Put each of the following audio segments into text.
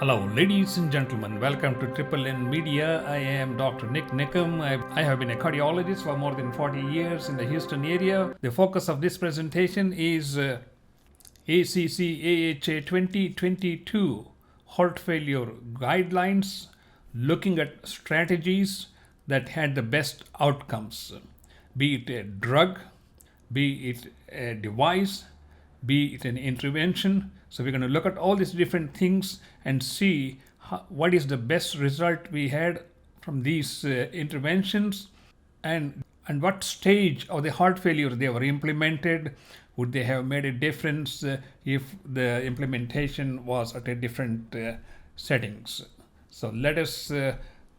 Hello, ladies and gentlemen. Welcome to Triple N Media. I am Dr. Nik Nikam. I have been a cardiologist for more than 40 years in the Houston area. The focus of this presentation is ACC AHA 2022 Heart Failure Guidelines, looking at strategies that had the best outcomes, be it a drug, be it a device, be it an intervention. So we're going to look at all these different things and see what is the best result we had from these interventions, and what stage of the heart failure they were implemented. Would they have made a difference if the implementation was at a different settings? So let us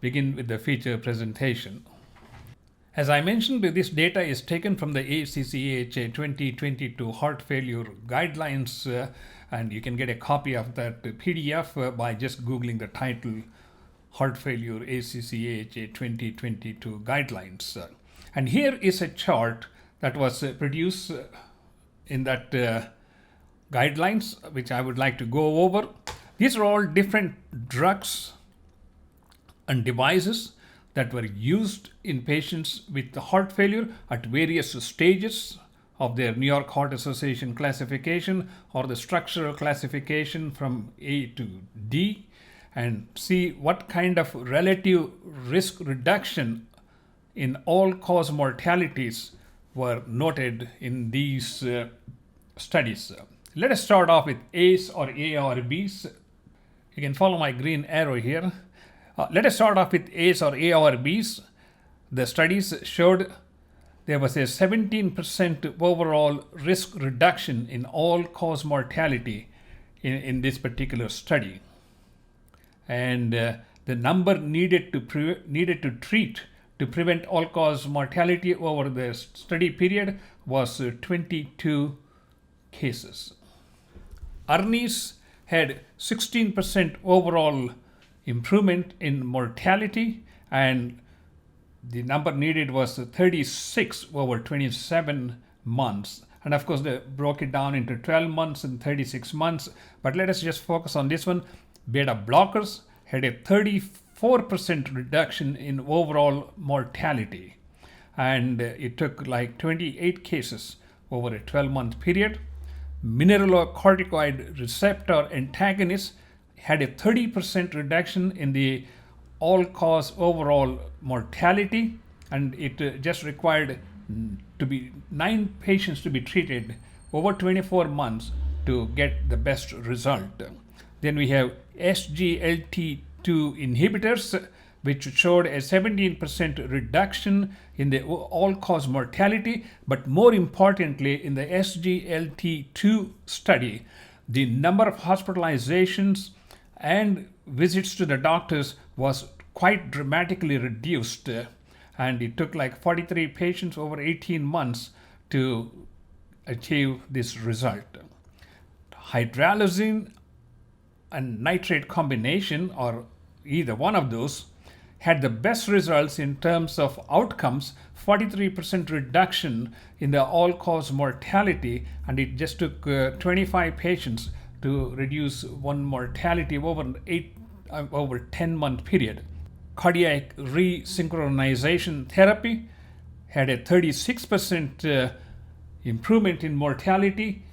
begin with the feature presentation. As I mentioned, this data is taken from the ACC AHA 2022 Heart Failure Guidelines, and you can get a copy of that PDF by just Googling the title Heart Failure ACC AHA 2022 Guidelines. And here is a chart that was produced in that guidelines, which I would like to go over. These are all different drugs and devices that were used in patients with heart failure at various stages of their New York Heart Association classification or the structural classification from A to D, and see what kind of relative risk reduction in all-cause mortalities were noted in these studies. Let us start off with ACE or ARBs. You can follow my green arrow here. Let us start off with ACE or ARBs. The studies showed there was a 17% overall risk reduction in all-cause mortality in this particular study. And the number needed to treat to prevent all-cause mortality over the study period was 22 cases. ARNIs had 16% overall improvement in mortality, and the number needed was 36 over 27 months. And of course, they broke it down into 12 months and 36 months. But let us just focus on this one. Beta blockers had a 34% reduction in overall mortality. And it took like 28 cases over a 12-month period. Mineralocorticoid receptor antagonists had a 30% reduction in the all-cause overall mortality, and it just required to be 9 patients to be treated over 24 months to get the best result. Then we have SGLT2 inhibitors, which showed a 17% reduction in the all-cause mortality, but more importantly, in the SGLT2 study, the number of hospitalizations and visits to the doctors was quite dramatically reduced, and it took like 43 patients over 18 months to achieve this result. Hydralazine and nitrate combination, or either one of those, had the best results in terms of outcomes, 43% reduction in the all-cause mortality, and it just took 25 patients to reduce one mortality over 10-month period. Cardiac resynchronization therapy had a 36% improvement in mortality,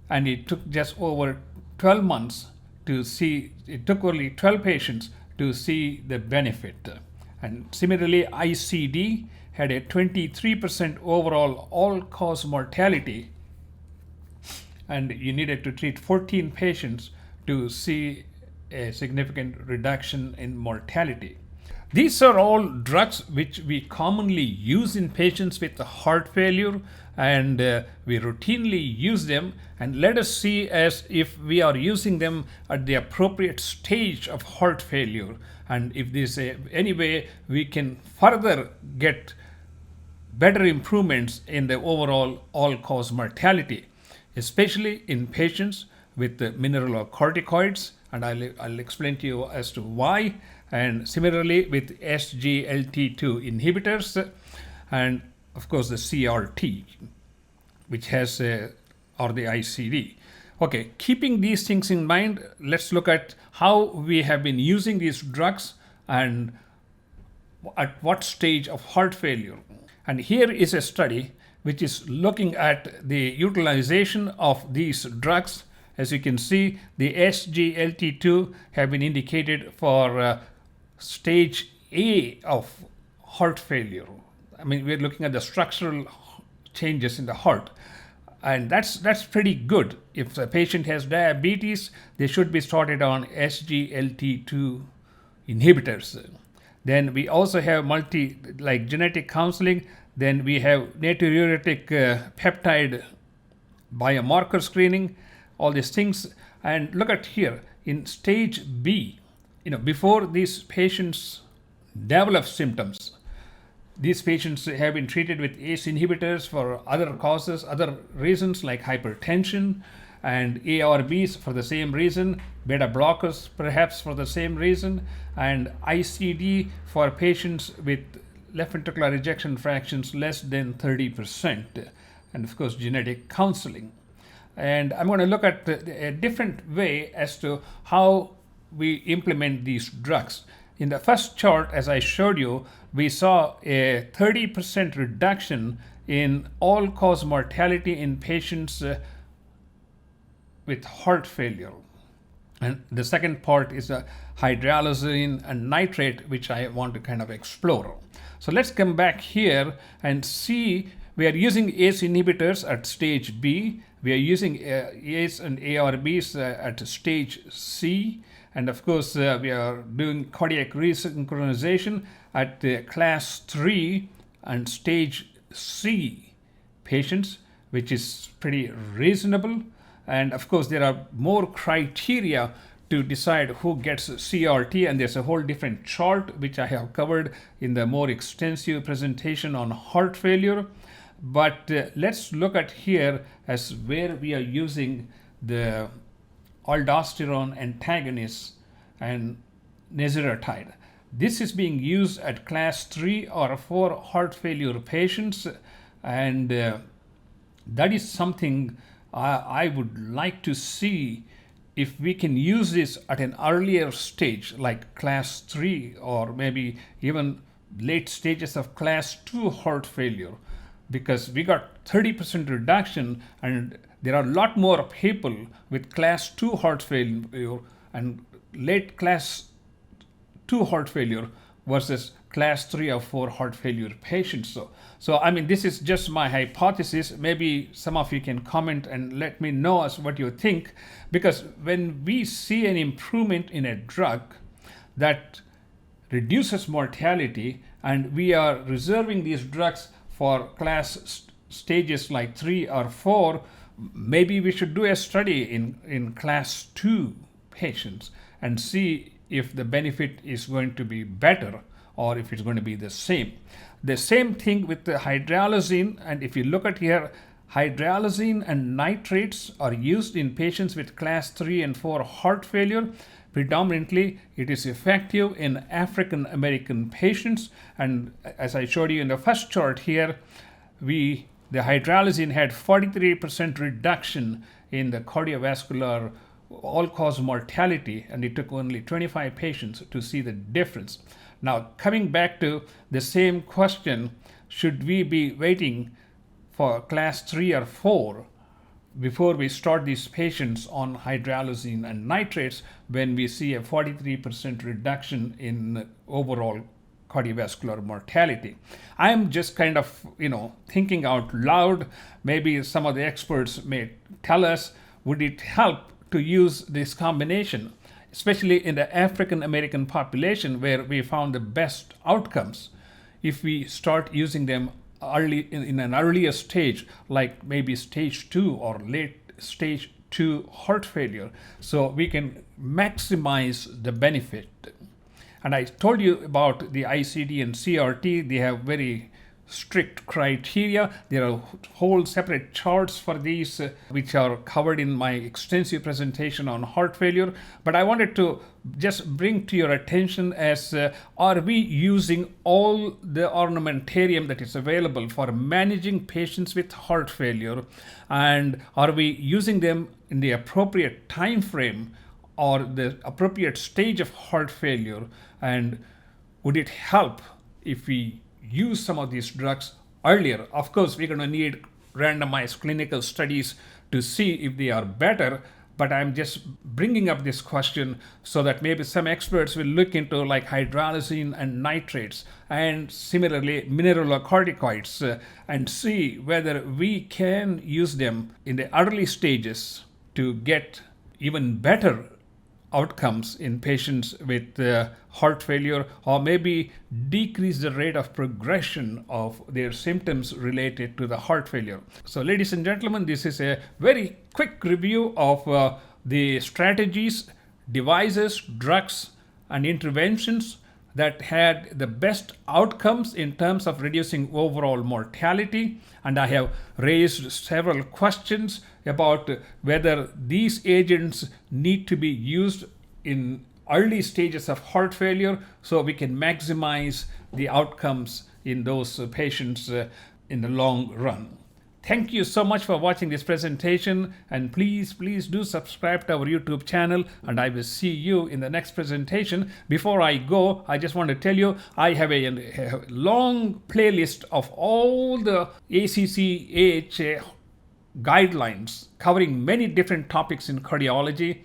and it took just over 12 months to see, it took only 12 patients to see the benefit. And similarly, ICD had a 23% overall all-cause mortality, and you needed to treat 14 patients to see a significant reduction in mortality. These are all drugs which we commonly use in patients with heart failure, and we routinely use them. And let us see as if we are using them at the appropriate stage of heart failure, and if there's any way we can further get better improvements in the overall all-cause mortality, especially in patients with the mineralocorticoids, and I'll explain to you as to why. And similarly with SGLT2 inhibitors, and of course the CRT, which has or the ICD. Okay, keeping these things in mind, let's look at how we have been using these drugs and at what stage of heart failure. And here is a study which is looking at the utilization of these drugs. As you can see, the SGLT2 have been indicated for stage A of heart failure. I mean, we're looking at the structural changes in the heart. And that's pretty good. If a patient has diabetes, they should be started on SGLT2 inhibitors. Then we also have genetic counseling. Then we have natriuretic peptide biomarker screening, all these things. And look at here, in stage B, before these patients develop symptoms, these patients have been treated with ACE inhibitors for other causes, other reasons like hypertension, and ARBs for the same reason, beta blockers perhaps for the same reason, and ICD for patients with left ventricular ejection fractions less than 30%, and of course genetic counseling. And I'm going to look at a different way as to how we implement these drugs. In the first chart, as I showed you, we saw a 30% reduction in all-cause mortality in patients with heart failure. And the second part is hydralazine and nitrate, which I want to kind of explore. So let's come back here and see, we are using ACE inhibitors at stage B. We are using ACE and ARBs at stage C. And of course, we are doing cardiac resynchronization at class 3 and stage C patients, which is pretty reasonable. And of course, there are more criteria to decide who gets CRT, and there's a whole different chart which I have covered in the more extensive presentation on heart failure. But let's look at here as where we are using the aldosterone antagonists and nesiratide. This is being used at class 3 or 4 heart failure patients, and that is something I would like to see if we can use this at an earlier stage, like class 3 or maybe even late stages of class 2 heart failure, because we got 30% reduction, and there are a lot more people with class 2 heart failure and late class 2 heart failure versus class 3 or 4 heart failure patients. So I mean, this is just my hypothesis. Maybe some of you can comment and let me know as what you think, because when we see an improvement in a drug that reduces mortality, and we are reserving these drugs for class stages like 3 or 4, maybe we should do a study in class 2 patients and see if the benefit is going to be better or if it's going to be the same. The same thing with the hydralazine, and if you look at here, hydralazine and nitrates are used in patients with class 3 and 4 heart failure. Predominantly, it is effective in African American patients, and as I showed you in the first chart here, the hydralazine had 43% reduction in the cardiovascular all-cause mortality, and it took only 25 patients to see the difference. Now, coming back to the same question, should we be waiting for class 3 or 4 before we start these patients on hydralazine and nitrates when we see a 43% reduction in overall cardiovascular mortality? I'm just kind of, thinking out loud. Maybe some of the experts may tell us, would it help to use this combination, especially in the African American population where we found the best outcomes, if we start using them early in an earlier stage, like maybe stage 2 or late stage 2 heart failure, so we can maximize the benefit. And I told you about the ICD and CRT. They have very strict criteria. There are whole separate charts for these, which are covered in my extensive presentation on heart failure. But I wanted to just bring to your attention as are we using all the armamentarium that is available for managing patients with heart failure, and are we using them in the appropriate time frame or the appropriate stage of heart failure, and would it help if we use some of these drugs earlier? Of course, we're going to need randomized clinical studies to see if they are better, but I'm just bringing up this question so that maybe some experts will look into like hydralazine and nitrates and similarly mineralocorticoids and see whether we can use them in the early stages to get even better outcomes in patients with heart failure, or maybe decrease the rate of progression of their symptoms related to the heart failure. So ladies and gentlemen, this is a very quick review of the strategies, devices, drugs, and interventions that had the best outcomes in terms of reducing overall mortality. And I have raised several questions about whether these agents need to be used in early stages of heart failure so we can maximize the outcomes in those patients in the long run. Thank you so much for watching this presentation, and please do subscribe to our YouTube channel, and I will see you in the next presentation. Before I go, I just want to tell you I have a long playlist of all the ACC AHA guidelines covering many different topics in cardiology.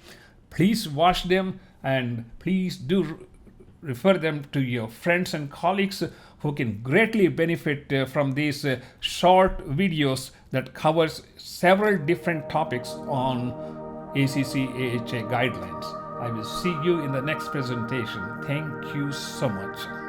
Please watch them, and please do refer them to your friends and colleagues who can greatly benefit from these short videos that covers several different topics on ACC AHA guidelines. I will see you in the next presentation. Thank you so much.